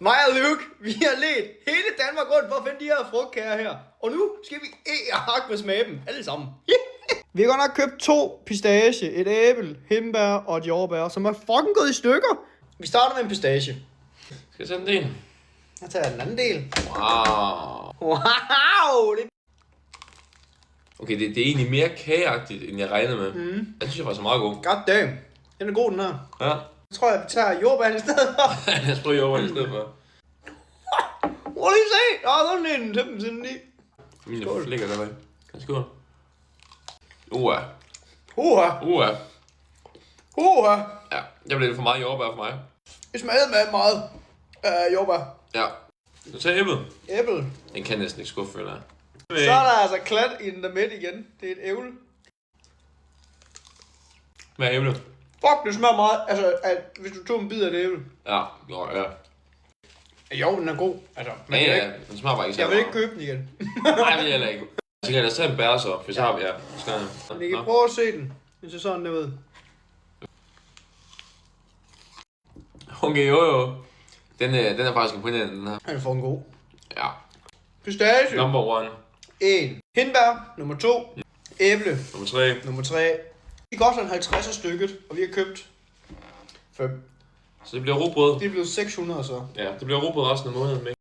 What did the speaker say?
Mig og Luke, vi har ledt hele Danmark rundt for at finde de her frugtkager her. Og nu skal vi hakke med smage dem, alle sammen. Vi har godt nok købt 2 pistache, et æble, hindbær og et jordbær, som er fucking gået i stykker. Vi starter med en pistache. Skal jeg tage den del? Jeg tager den anden del. Wow. Wow! Det... Okay, det er egentlig mere kageagtigt, end jeg regnede med. Jeg synes, jeg var så meget god. God damn. Den er god, den her. Ja. Jeg tror, jeg tager jordbær i stedet for. Lad os prøve jordbær i stedet for. Prøv lige se. Der er sådan en til dem siden i. Min er lækker der med. Skål. Uha. Uha. Ja, der blev det for meget jordbær for mig. Det smager med meget jordbær. Ja. Så tag æblet. Æble. Den kan næsten ikke skuffe, føler jeg. Så er der altså klat i den der midt igen. Det er et æble. Hvad er æblet? Fuck, det smager meget. Altså, hvis du tog en bid af det æble. Ja, ja. Jo, den er god. Altså, men Ja, den smager bare ikke så jeg vil ikke købe den igen. Nej, det er heller ikke. Så kan jeg da tage en bær så, hvis jeg har, ja. Men I kan prøve at se den. Det ser sådan der ud. Okay, jo. Den er faktisk imponerende, den her. Den er fucking god. Ja. Pistache. Number 1. 1. Hindbær. Nummer 2. Æble. Nummer 3. Nummer 3. Det koster en 50 stykket, og vi har købt 5. Så det bliver rugbrød. Det er blevet 600 så. Ja, det bliver rugbrød resten af måneden med.